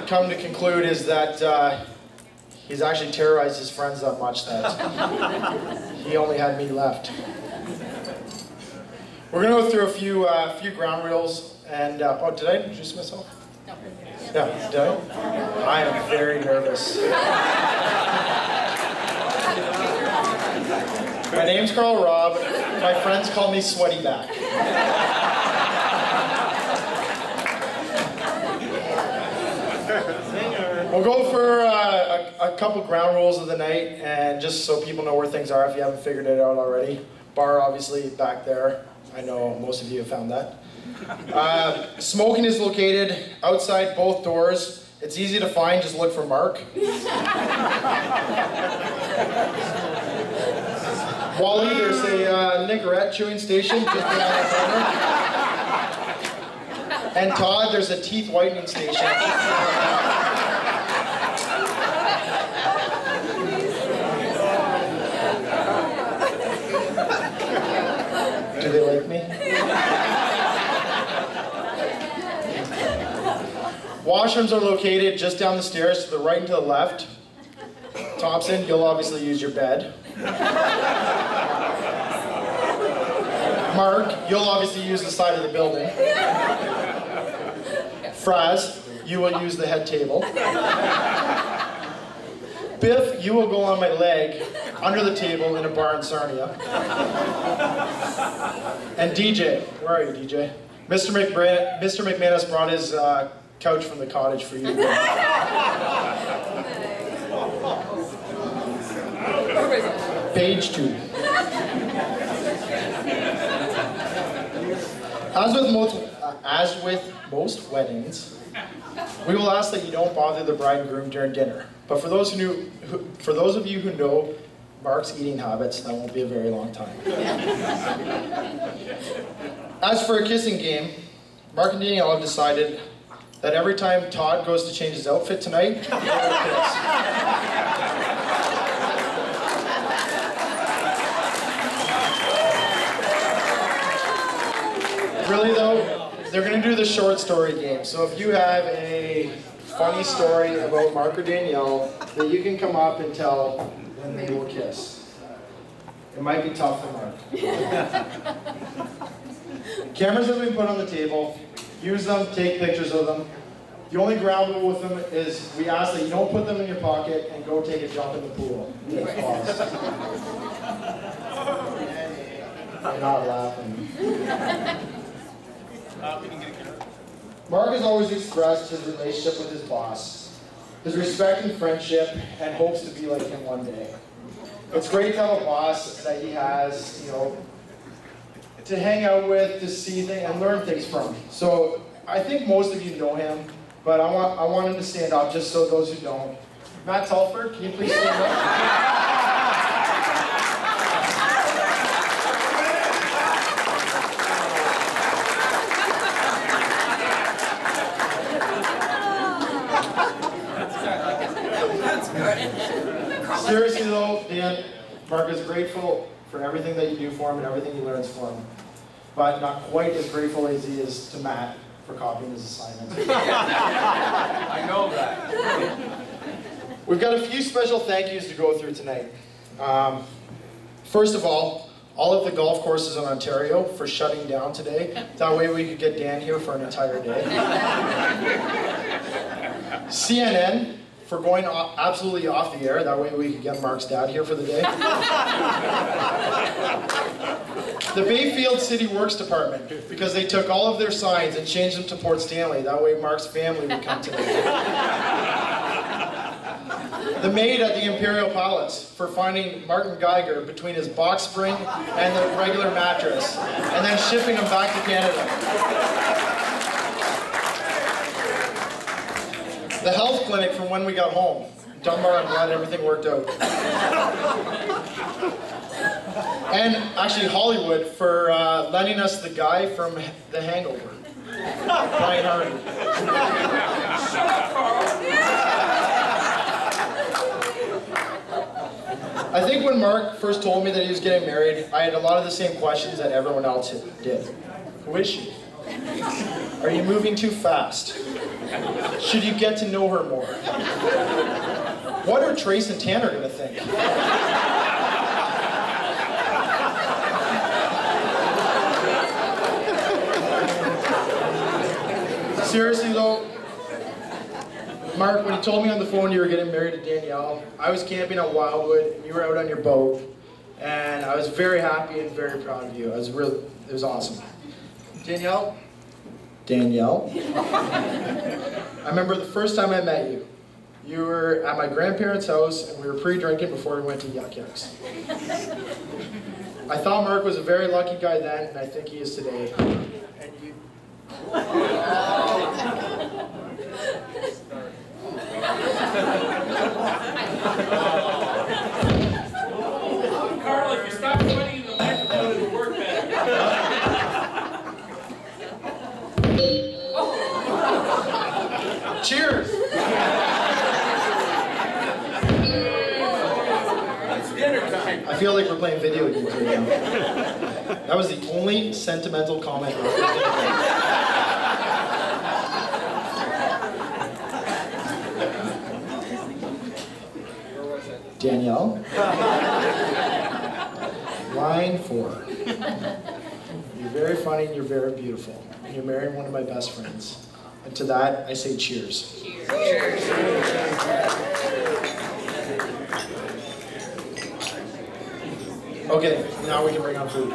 come to conclude is that he's actually terrorized his friends that much that he only had me left. We're going to go through a few ground rules, and oh, did I introduce myself? No. Yeah, did I? I am very nervous. My name's Karl Robb. My friends call me Sweaty Back. We'll go for a couple ground rules of the night, and just so people know where things are if you haven't figured it out already. Bar obviously back there. I know most of you have found that. Smoking is located outside both doors. It's easy to find, just look for Mark. Wally, there's a Nicorette chewing station just behind the corner. And Todd, there's a teeth whitening station. Do they like me? Washrooms are located just down the stairs to the right and to the left. Thompson, you'll obviously use your bed. Mark, you'll obviously use the side of the building. Fraz, you will use the head table. Biff, you will go on my leg under the table in a bar in Sarnia. And DJ, where are you, DJ? Mr. McManus brought his couch from the cottage for you. Page 2. As with most weddings, we will ask that you don't bother the bride and groom during dinner. But for those of you who know Mark's eating habits, that won't be a very long time. As for a kissing game, Mark and Danielle have decided that every time Todd goes to change his outfit tonight, he will kiss. Really though, they're going to do the short story game. So if you have a funny story about Mark or Danielle that you can come up and tell, then they will kiss. It might be tough for Mark. Cameras have been put on the table. Use them, take pictures of them. The only ground rule with them is we ask that you don't put them in your pocket and go take a jump in the pool. You're not laughing. Mark has always expressed his relationship with his boss, his respect and friendship, and hopes to be like him one day. It's great to have a boss that he has, to hang out with, to see things and learn things from. So I think most of you know him, but I want him to stand up just so those who don't. Matt Telford, can you please stand up? Seriously though, Dan, Mark is grateful for everything that you do for him and everything he learns from him, but not quite as grateful as he is to Matt for copying his assignment. I know that. We've got a few special thank yous to go through tonight. First of all of the golf courses in Ontario for shutting down today. That way we could get Dan here for an entire day. CNN for going absolutely off the air. That way we could get Mark's dad here for the day. The Bayfield City Works Department, because they took all of their signs and changed them to Port Stanley. That way Mark's family would come today. The maid at the Imperial Palace for finding Martin Geiger between his box spring and the regular mattress, and then shipping him back to Canada. The health clinic from when we got home. Dunbar, I'm glad everything worked out. And actually Hollywood for lending us the guy from The Hangover, Brian Hardy. I think when Mark first told me that he was getting married, I had a lot of the same questions that everyone else did. Who is she? Are you moving too fast? Should you get to know her more? What are Trace and Tanner gonna think? Seriously though, Mark, when you told me on the phone you were getting married to Danielle, I was camping on Wildwood and you were out on your boat, and I was very happy and very proud of you. It was awesome. Danielle? I remember the first time I met you. You were at my grandparents' house and we were pre-drinking before we went to Yuck Yucks. I thought Mark was a very lucky guy then, and I think he is today. And you... Karl, if you stop pointing in the microphone, it'll work better. Cheers! It's dinner time. I feel like we're playing video games right now. That was the only sentimental comment I was going to make. Danielle? Line 4. You're very funny and you're very beautiful. And you're marrying one of my best friends. And to that, I say cheers. Cheers. Okay, now we can bring on food.